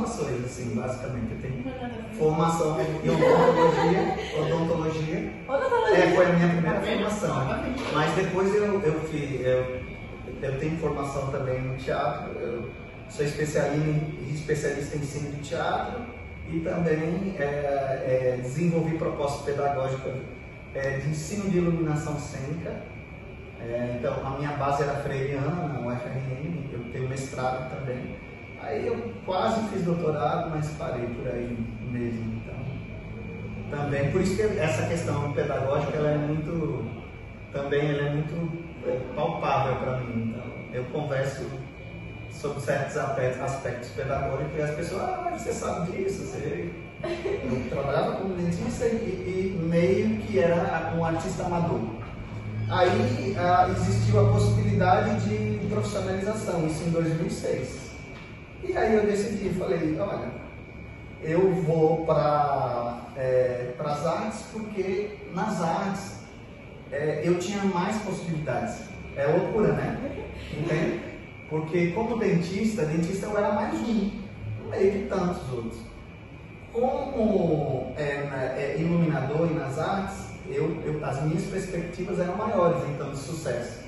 formações, assim, basicamente. Eu tenho formação em odontologia. Foi a minha primeira formação. Mas depois eu tenho formação também no teatro. Eu sou especialista em ensino de teatro e também desenvolvi proposta pedagógica de ensino de iluminação cênica. Então, a minha base era freiriana, na UFRN, eu tenho mestrado também. Aí eu quase fiz doutorado, mas parei por aí mesmo. Então, também, por isso que essa questão pedagógica ela é muito palpável para mim. Então, eu converso sobre certos aspectos pedagógicos e as pessoas, mas você sabe disso, eu trabalhava como dentista e meio que era um artista amador. Aí existiu a possibilidade de profissionalização, isso em 2006. E aí eu decidi, falei, olha, eu vou para as artes porque nas artes eu tinha mais possibilidades. É loucura, né? Entende? Porque como dentista eu era mais um, no meio de tantos outros. Como iluminador e nas artes, as minhas perspectivas eram maiores, então, de sucesso.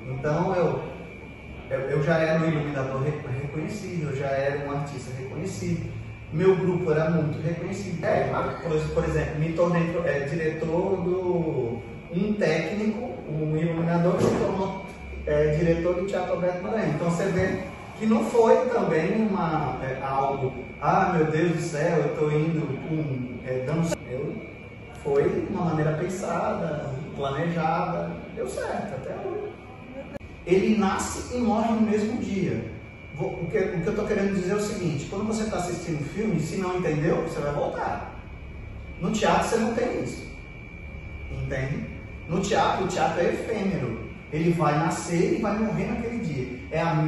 Então, eu já era um iluminador reconhecido, eu já era um artista reconhecido, meu grupo era muito reconhecido. Por exemplo, me tornei diretor um técnico, um iluminador, se tornou diretor do Teatro Alberto Maranhão. Então, você vê que não foi também algo, meu Deus do céu, eu estou indo dando. Foi uma maneira pensada, planejada, deu certo até hoje. Ele nasce e morre no mesmo dia. O que eu estou querendo dizer é o seguinte: quando você está assistindo um filme, se não entendeu, você vai voltar. No teatro você não tem isso, entende? No teatro, o teatro é efêmero. Ele vai nascer e vai morrer naquele dia. É o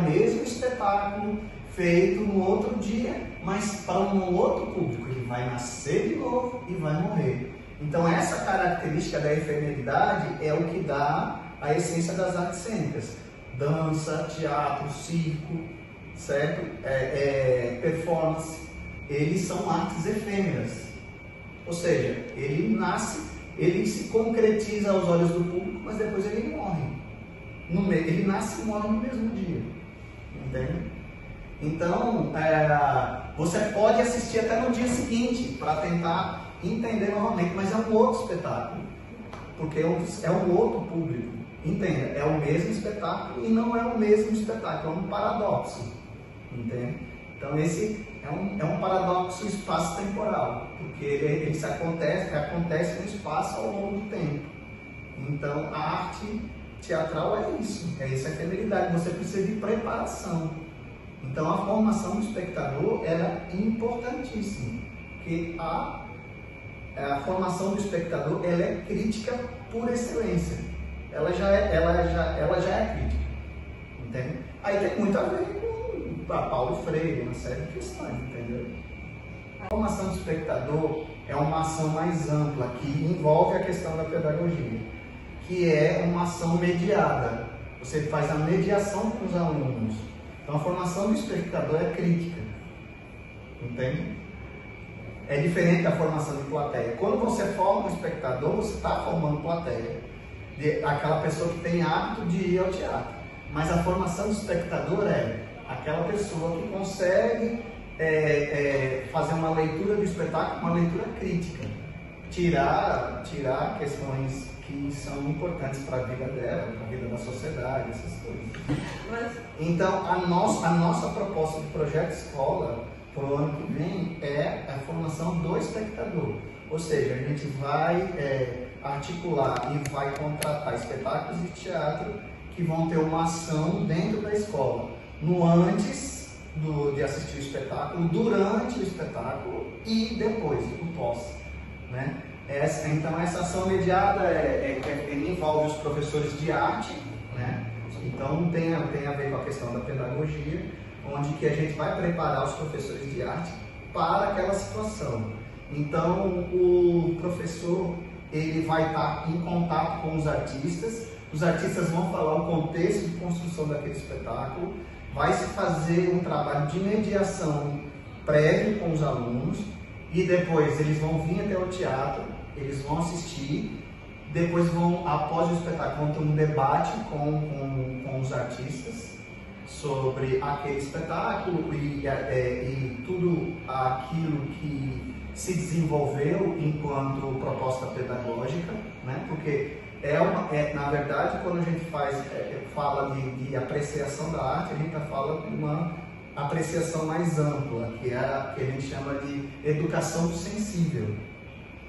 mesmo espetáculo feito no outro dia, mas para um outro público. Ele vai nascer de novo e vai morrer. Então essa característica da efemeridade é o que dá a essência das artes cênicas. Dança, teatro, circo, certo? Performance. Eles são artes efêmeras. Ou seja, ele nasce, ele se concretiza aos olhos do público, mas depois ele morre. Ele nasce e morre no mesmo dia. Entende? Então, você pode assistir até no dia seguinte para tentar entender novamente, mas é um outro espetáculo, porque é um outro público. Entenda, é o mesmo espetáculo e não é o mesmo espetáculo, é um paradoxo. Entende? Então, esse é um paradoxo espaço-temporal, porque ele acontece no espaço ao longo do tempo. Então, a arte teatral é isso, é essa efemeridade, você precisa de preparação. Então, a formação do espectador ela é importantíssima, porque a formação do espectador ela é crítica por excelência, ela já é crítica, entende? Aí tem muito a ver com Paulo Freire, uma série de questões, entendeu? A formação do espectador é uma ação mais ampla, que envolve a questão da pedagogia, que é uma ação mediada, você faz a mediação com os alunos. Então a formação do espectador é crítica, entende? É diferente da formação de plateia. Quando você forma um espectador, você está formando plateia, aquela pessoa que tem hábito de ir ao teatro. Mas a formação do espectador é aquela pessoa que consegue fazer uma leitura do espetáculo, uma leitura crítica, tirar questões que são importantes para a vida dela, para a vida da sociedade, essas coisas. Então, a nossa proposta de projeto escola para o ano que vem é a formação do espectador. Ou seja, a gente vai articular e vai contratar espetáculos de teatro que vão ter uma ação dentro da escola, no antes de assistir o espetáculo, durante o espetáculo e depois, o pós, né? Então essa ação mediada envolve os professores de arte, né? Então tem a ver com a questão da pedagogia, onde que a gente vai preparar os professores de arte para aquela situação. Então o professor ele vai estar em contato com os artistas vão falar o contexto de construção daquele espetáculo, vai se fazer um trabalho de mediação prévio com os alunos e depois eles vão vir até o teatro, eles vão assistir, depois vão, após o espetáculo, vão ter um debate com os artistas sobre aquele espetáculo e tudo aquilo que se desenvolveu enquanto proposta pedagógica, né? Porque na verdade, quando a gente fala de apreciação da arte, a gente fala de uma apreciação mais ampla, que a gente chama de educação do sensível,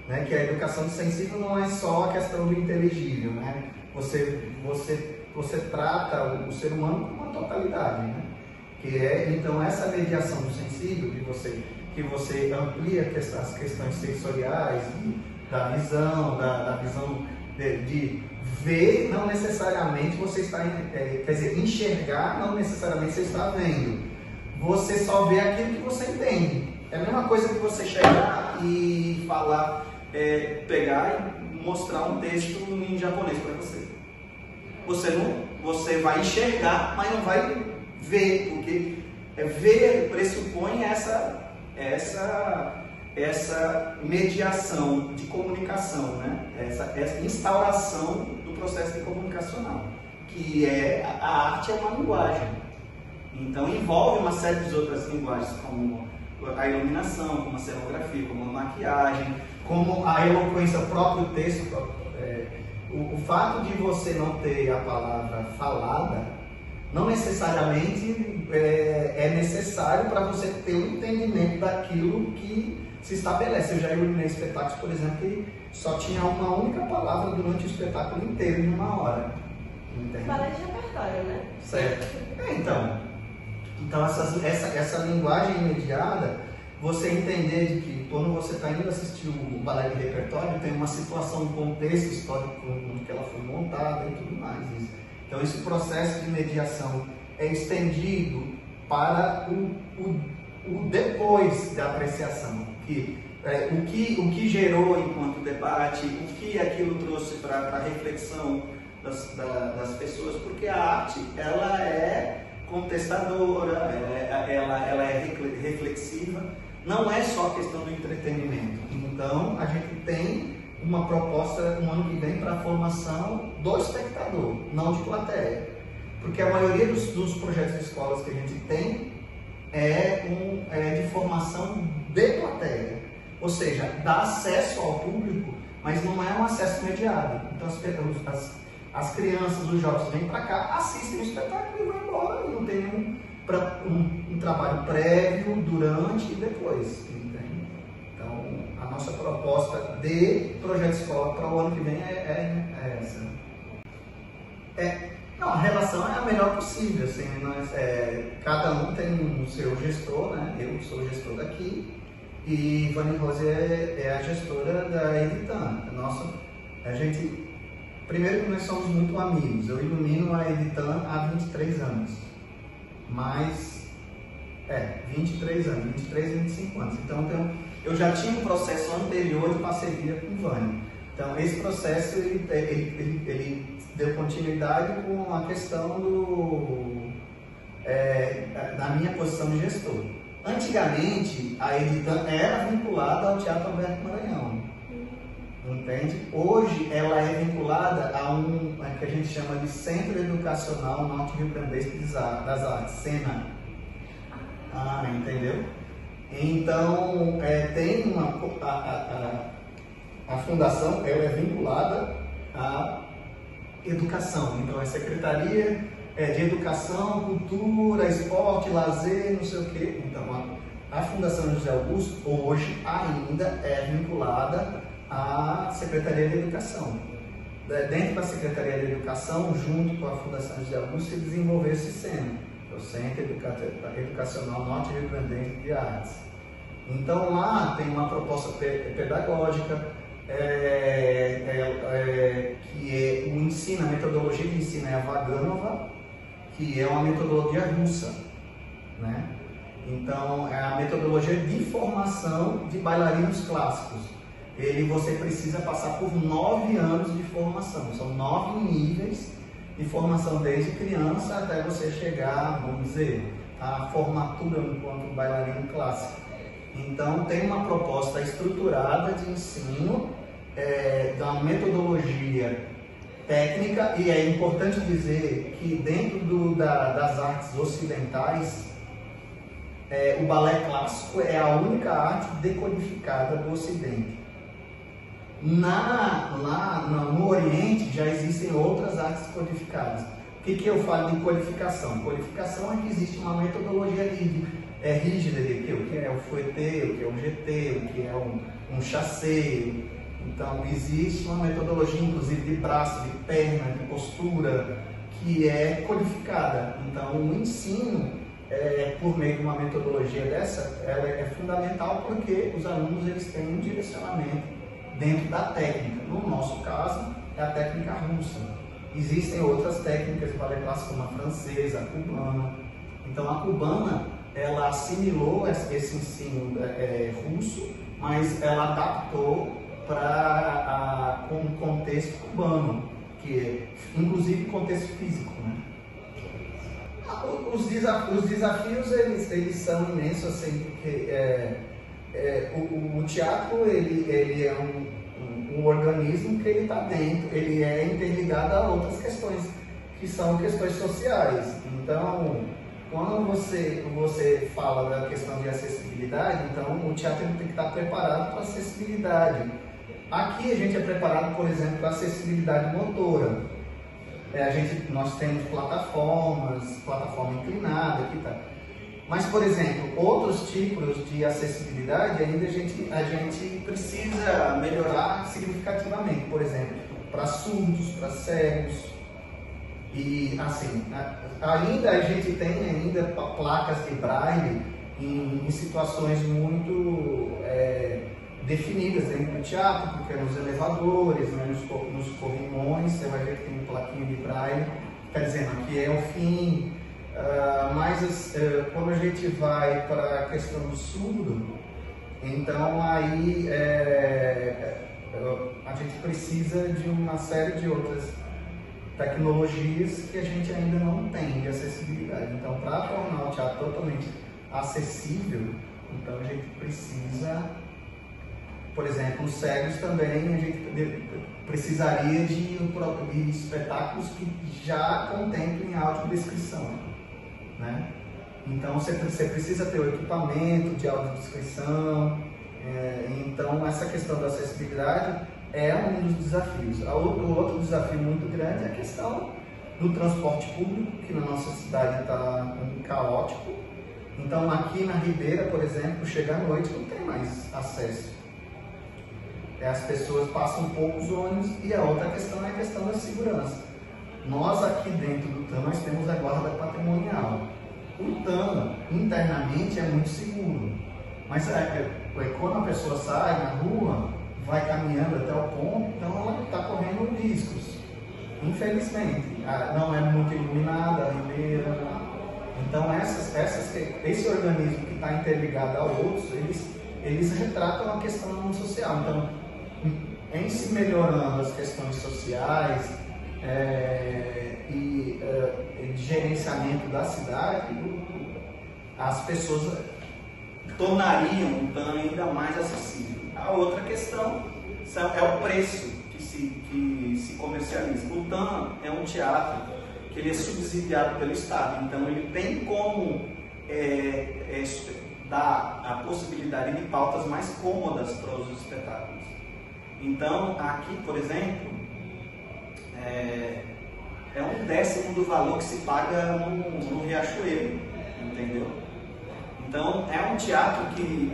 né? Que a educação do sensível não é só a questão do inteligível, né? Você trata o ser humano como uma totalidade, né? Então essa mediação do sensível, que você amplia as questões sensoriais, da visão de ver, não necessariamente você está, quer dizer, enxergar, não necessariamente você está vendo. Você só vê aquilo que você entende. É a mesma coisa que você chegar e falar, pegar e mostrar um texto em japonês para você. Você vai enxergar, mas não vai ver, porque ver pressupõe essa mediação de comunicação, né? Essa instauração do processo de comunicacional, que a arte é uma linguagem. Então envolve uma série de outras linguagens, como a iluminação, como a cenografia, como a maquiagem, como a eloquência, o próprio texto. O fato de você não ter a palavra falada não necessariamente é necessário para você ter um entendimento daquilo que se estabelece. Eu já iluminei espetáculos, por exemplo, que só tinha uma única palavra durante o espetáculo inteiro, em uma hora. Entende? Balé de repertório, né? Certo. Então essa linguagem imediata, você entender de que quando você está indo assistir o balé de repertório, tem uma situação, um contexto histórico como que ela foi montada e tudo mais. Então esse processo de mediação é estendido para o depois da apreciação, o que gerou enquanto debate, o que aquilo trouxe para a reflexão das pessoas, porque a arte ela é contestadora, ela é reflexiva, não é só a questão do entretenimento. Então a gente tem uma proposta no ano que vem para a formação do espectador, não de plateia, porque a maioria dos projetos de escolas que a gente tem é de formação de plateia, ou seja, dá acesso ao público, mas não é um acesso imediato. Então as crianças, os jovens vêm para cá, assistem o espetáculo e vão embora, e não tem um trabalho prévio, durante e depois, entende? Então a nossa proposta de projeto de escola para o ano que vem é essa. Não, a relação é a melhor possível, assim, cada um tem o seu gestor, né? Eu sou o gestor daqui e Vani Rose é a gestora da Editan. Primeiro que nós somos muito amigos, eu ilumino a Editan há 23 anos, mas 23 anos, 23, 25 anos, então eu já tinha um processo anterior de parceria com o Vani. Então esse processo ele deu continuidade com a questão da minha posição de gestor. Antigamente a Editan era vinculada ao Teatro Alberto Maranhão, entende? Hoje ela é vinculada a que a gente chama de Centro Educacional Norte Rio Grandense das Artes, SENA. Entendeu? Então tem a fundação, ela é vinculada à educação, então é Secretaria de Educação, Cultura, Esporte, Lazer, não sei o quê. Então a Fundação José Augusto hoje ainda é vinculada à Secretaria de Educação. Dentro da Secretaria de Educação, junto com a Fundação José Augusto, se desenvolveu esse SENA, o Centro Educacional Norte Rio Grandense de Artes. Então lá tem uma proposta pedagógica, que é o ensino, a metodologia de ensino é a Vaganova, que é uma metodologia russa, né? Então é a metodologia de formação de bailarinos clássicos. Você precisa passar por 9 anos de formação, são 9 níveis, e formação desde criança até você chegar, vamos dizer, à formatura enquanto bailarino clássico. Então tem uma proposta estruturada de ensino, da metodologia técnica, e é importante dizer que dentro das artes ocidentais, o balé clássico é a única arte decodificada do Ocidente. No Oriente já existem outras artes codificadas. O que eu falo de codificação? Codificação é que existe uma metodologia rígida de o que é o fouetté, o que é o jeté, o que é um chassé. Então existe uma metodologia, inclusive de braço, de perna, de postura, que é codificada. Então o ensino, por meio de uma metodologia dessa, ela é fundamental porque os alunos eles têm um direcionamento dentro da técnica. No nosso caso, é a técnica russa. Existem outras técnicas de balé clássico, como a francesa, a cubana. Então a cubana, ela assimilou esse ensino russo, mas ela adaptou para um contexto cubano, que é inclusive contexto físico, né? Os desafios eles são imensos, assim, porque o teatro ele é um organismo que ele está dentro, ele é interligado a outras questões, que são questões sociais. Então, quando você fala da questão de acessibilidade, então o teatro tem que estar preparado para acessibilidade. Aqui a gente é preparado, por exemplo, para acessibilidade motora. Nós temos plataforma inclinada, aqui tá. Mas, por exemplo, outros tipos de acessibilidade ainda a gente precisa melhorar significativamente. Por exemplo, para surdos, para cegos. E assim, ainda a gente tem placas de braille em situações muito definidas dentro do teatro, porque nos elevadores, né, nos corrimões, você vai ver que tem plaquinha de braille, quer dizer, aqui é o fim. Mas quando a gente vai para a questão do surdo, então aí a gente precisa de uma série de outras tecnologias que a gente ainda não tem de acessibilidade. Então, para tornar o teatro totalmente acessível, então a gente precisa, por exemplo, os cegos também, a gente precisaria de espetáculos que já contemplem audiodescrição, né? Então você precisa ter o equipamento de audiodescrição. Então essa questão da acessibilidade é um dos desafios. O outro desafio muito grande é a questão do transporte público, que na nossa cidade está caótico. Então aqui na Ribeira, por exemplo, chega à noite não tem mais acesso. As pessoas passam poucos ônibus, e a outra questão é a questão da segurança. Nós aqui dentro do TAM nós temos a guarda patrimonial. O TAM internamente é muito seguro, mas quando a pessoa sai na rua, vai caminhando até o ponto, então ela está correndo riscos. Infelizmente, não é muito iluminada a Ribeira. Então esse organismo que está interligado a outros, eles retratam a questão social. Então, em se melhorando as questões sociais e de gerenciamento da cidade, as pessoas tornariam o TAM ainda mais acessível. A outra questão é o preço que se comercializa. O TAM é um teatro que ele é subsidiado pelo Estado, então ele tem como dar a possibilidade de pautas mais cômodas para os espetáculos. Então, aqui, por exemplo, é 1/10 do valor que se paga no Riachuelo, entendeu? Então, é um teatro que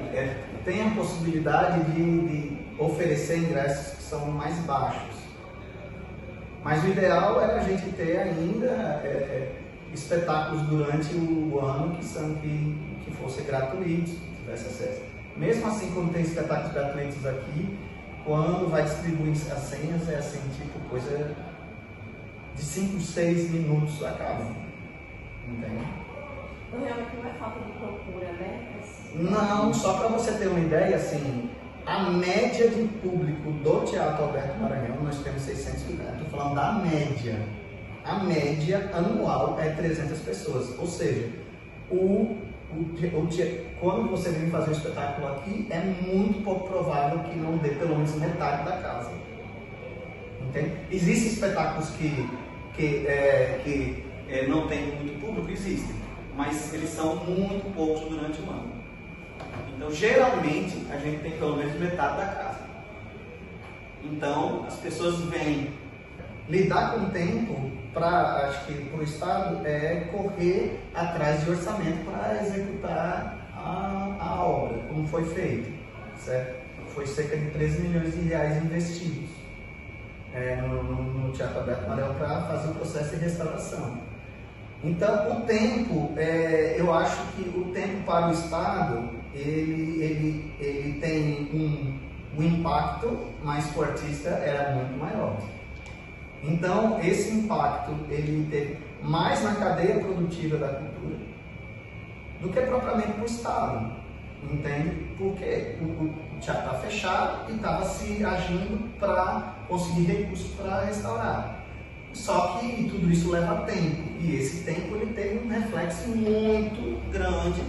tem a possibilidade de oferecer ingressos que são mais baixos. Mas o ideal era a gente ter ainda espetáculos durante o ano que fossem gratuitos, que tivesse acesso. Mesmo assim, quando tem espetáculos gratuitos aqui, quando vai distribuir as senhas, é assim, tipo, coisa de 5, 6 minutos acaba. Entende? Então, realmente não é falta de procura, né? Não, só para você ter uma ideia, assim, a média de público do Teatro Alberto Maranhão, nós temos 600 lugares, estou falando da média. a média anual é 300 pessoas. Ou seja, quando você vem fazer um espetáculo aqui, é muito pouco provável que não dê pelo menos metade da casa. Entende? Existem espetáculos que não tem muito público? Existem, mas eles são muito poucos durante o ano. Então, geralmente, a gente tem pelo menos metade da casa. Então, as pessoas vêm lidar com o tempo, acho que para o Estado, é correr atrás de orçamento para executar a obra, como foi feito, certo? Foi cerca de 13 milhões de reais investidos no Teatro Alberto Maranhão para fazer o processo de restauração. Então, o tempo, eu acho que o tempo para o Estado, ele tem um impacto, mas para o artista era muito maior. Então, esse impacto, ele teve mais na cadeia produtiva da cultura do que propriamente para o Estado, entende? Porque o teatro está fechado e estava se agindo para conseguir recursos para restaurar. Só que tudo isso leva tempo, e esse tempo ele teve um reflexo muito grande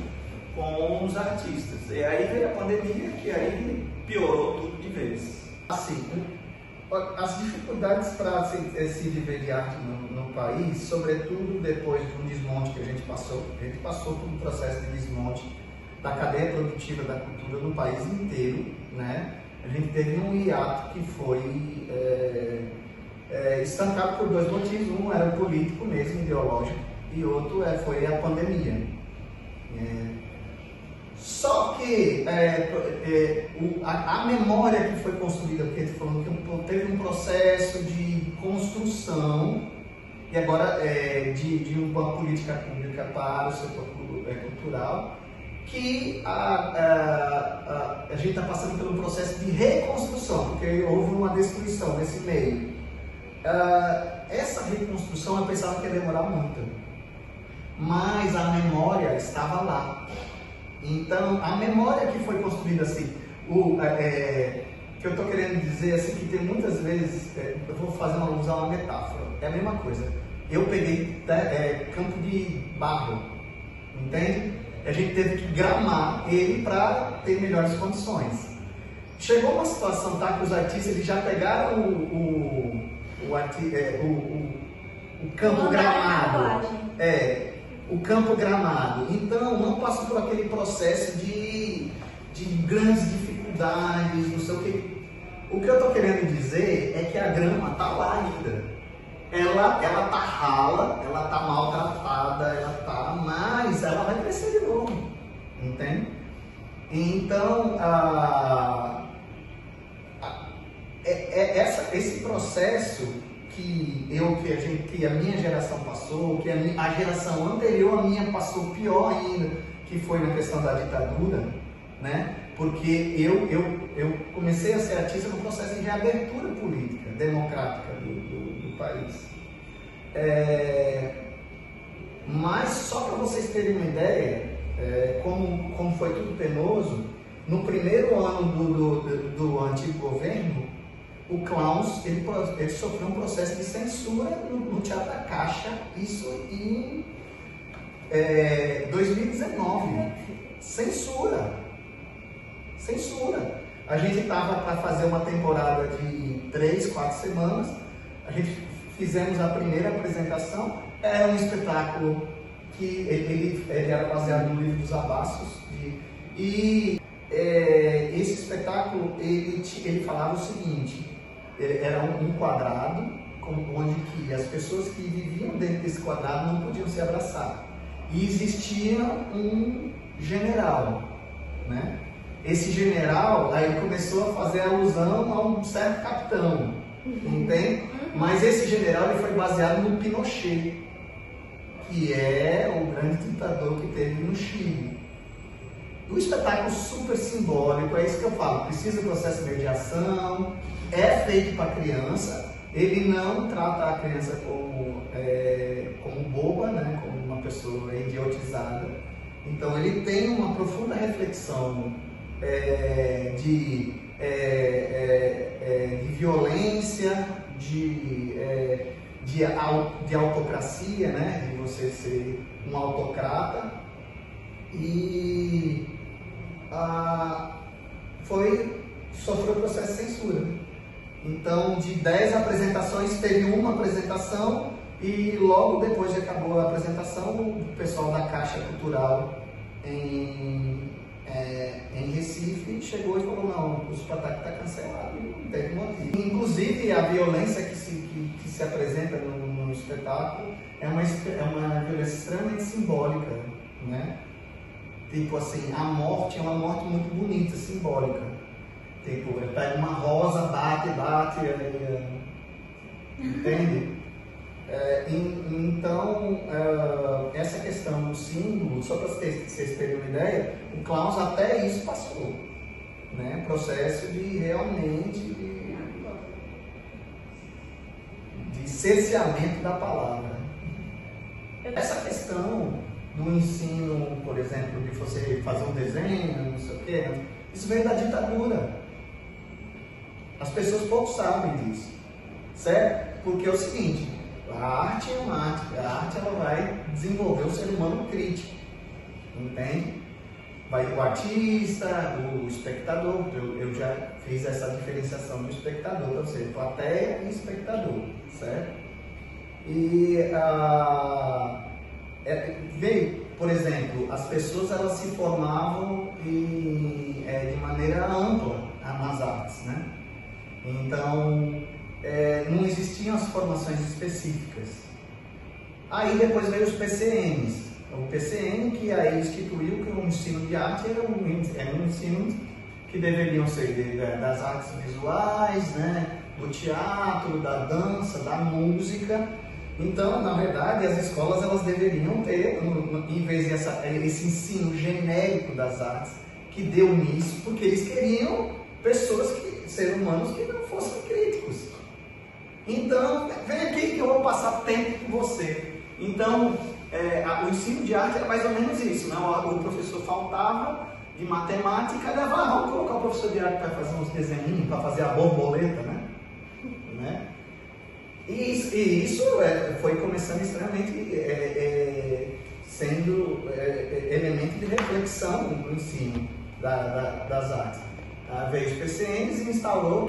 com os artistas. E aí veio a pandemia, que aí piorou tudo de vez. Assim, as dificuldades para se viver de arte no país, sobretudo depois de um desmonte que a gente passou por um processo de desmonte da cadeia produtiva da cultura no país inteiro, né? A gente teve um hiato que foi estancado por dois motivos. Um era político mesmo, ideológico, e outro foi a pandemia. Só que a memória que foi construída, porque ele falou que teve um processo de construção e agora de uma política pública para o setor cultural, que a gente está passando por um processo de reconstrução, porque houve uma destruição nesse meio. Essa reconstrução eu pensava que ia demorar muito, mas a memória estava lá. Então, a memória que foi construída assim, que eu estou querendo dizer assim, que tem muitas vezes, eu vou usar uma metáfora, é a mesma coisa. Eu peguei campo de barro, entende? A gente teve que gramar ele para ter melhores condições. Chegou uma situação, tá, que os artistas eles já pegaram o campo gramado. O campo gramado. Então, não passou por aquele processo de grandes dificuldades, não sei o que. O que eu estou querendo dizer é que a grama está lá ainda. Ela está rala, ela está maltratada, mas ela vai crescer de novo, entende? Então, esse processo que a minha geração passou, que a geração anterior à minha passou pior ainda, que foi na questão da ditadura, né? Porque eu comecei a ser artista no processo de reabertura política, democrática do país. Mas só para vocês terem uma ideia, como foi tudo penoso, no primeiro ano do antigo governo, o Clowns, ele sofreu um processo de censura no Teatro da Caixa, isso em 2019. Censura. A gente estava para fazer uma temporada de 3, 4 semanas, a gente fizemos a primeira apresentação, era um espetáculo que ele era baseado no livro dos Abastos, esse espetáculo, ele falava o seguinte: era um quadrado, onde que as pessoas que viviam dentro desse quadrado não podiam se abraçar. E existia um general, né? Esse general, aí começou a fazer alusão a um certo capitão, entende? Mas esse general ele foi baseado no Pinochet, que é o grande ditador que teve no Chile. O espetáculo super simbólico, é isso que eu falo, precisa do processo de mediação, é feito para criança, ele não trata a criança como boba, né, como uma pessoa idiotizada. Então ele tem uma profunda reflexão de violência, de de autocracia, né? De você ser um autocrata. E sofreu processo de censura. Então, de 10 apresentações, teve uma apresentação e logo depois de acabou a apresentação, o pessoal da Caixa Cultural em Recife chegou e falou: não, o espetáculo está cancelado, não teve motivo. Inclusive, a violência que se apresenta no espetáculo é uma violência extremamente simbólica, né? Tipo assim, a morte é uma morte muito bonita, simbólica. Tipo, ele pega uma rosa, bate, entende? Então, essa questão do símbolo, só para vocês terem uma ideia, o Klaus até isso passou, né? Processo de realmente de cerceamento da palavra. Essa questão do ensino, por exemplo, de você fazer um desenho, não sei o quê, isso veio da ditadura. As pessoas pouco sabem disso, certo? Porque é o seguinte, a arte é uma arte, a arte ela vai desenvolver o ser humano crítico, entende? Vai o artista, o espectador, eu já fiz essa diferenciação do espectador, ou seja, plateia e espectador, certo? E veio, por exemplo, as pessoas elas se formavam de maneira ampla nas artes, né? Então, não existiam as formações específicas. Aí depois veio os PCNs. O PCN que aí instituiu que o ensino de arte era um ensino que deveriam ser das artes visuais, né? Do teatro, da dança, da música. Então, na verdade, as escolas elas deveriam ter, em vez esse ensino genérico das artes, que deu nisso, porque eles queriam seres humanos que não fossem críticos. Então, vem aqui que eu vou passar tempo com você. Então, o ensino de arte era mais ou menos isso, né? O professor faltava de matemática, vamos colocar o professor de arte para fazer uns desenhinhos, para fazer a borboleta, né? E isso foi começando extremamente sendo elemento de reflexão no ensino das artes. Veio os PCNs e instalou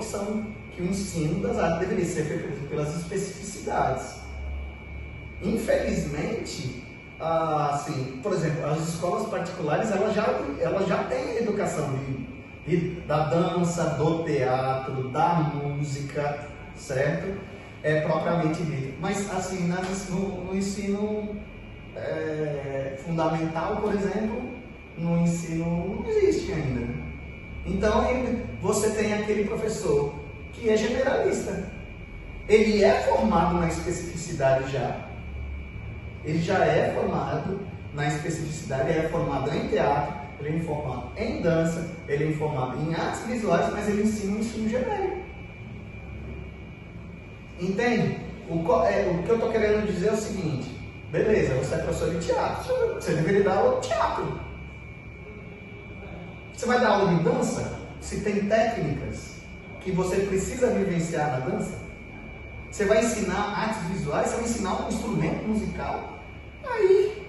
que o ensino das artes deveria ser feito pelas especificidades. Infelizmente, por exemplo, as escolas particulares elas já têm educação da dança, do teatro, da música, certo? Propriamente dito. Mas assim, no ensino fundamental, por exemplo, no ensino não existe ainda. Então você tem aquele professor que é generalista. Ele é formado na especificidade já. Ele já é formado na especificidade, ele é formado em teatro, ele é formado em dança, ele é formado em artes visuais, mas ele ensina um ensino genérico. Entende? O que eu estou querendo dizer é o seguinte: beleza, você é professor de teatro, você deveria dar aula de teatro. Você vai dar aula de dança? Se tem técnicas que você precisa vivenciar na dança? Você vai ensinar artes visuais? Você vai ensinar um instrumento musical? Aí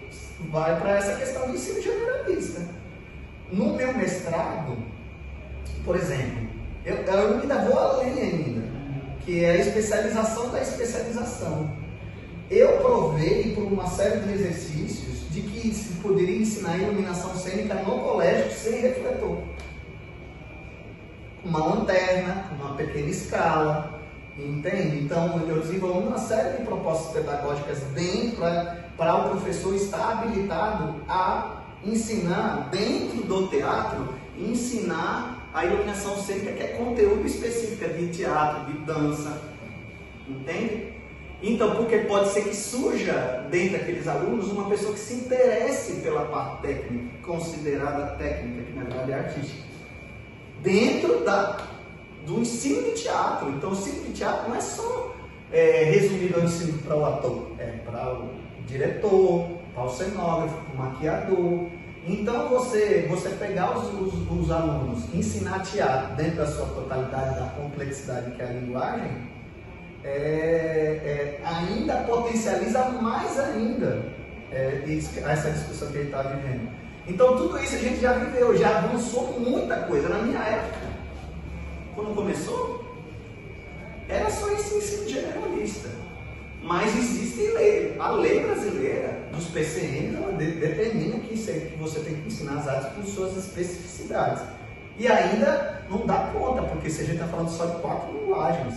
vai para essa questão do ensino generalista. No meu mestrado, por exemplo, eu ainda vou além ainda, que é a especialização da especialização. Eu provei por uma série de exercícios de que se poderia ensinar iluminação cênica no colégio sem refletor. Uma lanterna, uma pequena escala, entende? Então eu desenvolvi uma série de propostas pedagógicas dentro para o professor estar habilitado a ensinar dentro do teatro, ensinar a iluminação cênica, que é conteúdo específico de teatro, de dança, entende? Então, porque pode ser que surja dentro daqueles alunos uma pessoa que se interesse pela parte técnica, considerada técnica, que na verdade é artística, dentro do ensino de teatro. Então, o ensino de teatro não é só resumido ao ensino para o ator, é para o diretor, para o cenógrafo, para o maquiador. Então, você pegar os alunos, ensinar teatro dentro da sua totalidade, da complexidade que é a linguagem, ainda potencializa mais ainda essa discussão que ele está vivendo. Então tudo isso a gente já viveu, já avançou muita coisa. Na minha época, quando começou, era só esse ensino generalista. Mas existe lei. A lei brasileira dos PCNs, ela determina que você tem que ensinar as artes com suas especificidades. E ainda não dá conta, porque se a gente está falando só de 4 linguagens: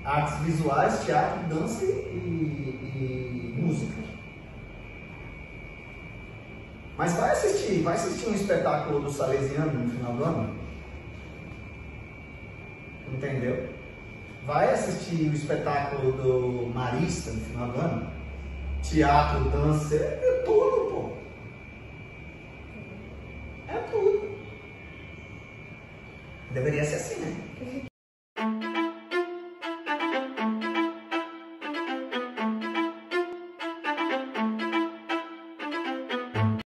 artes visuais, teatro, dança e música. Mas vai assistir um espetáculo do Salesiano no final do ano? Entendeu? Vai assistir o espetáculo do Marista no final do ano? Teatro, dança, é tudo, pô. É tudo. Deveria ser assim, né?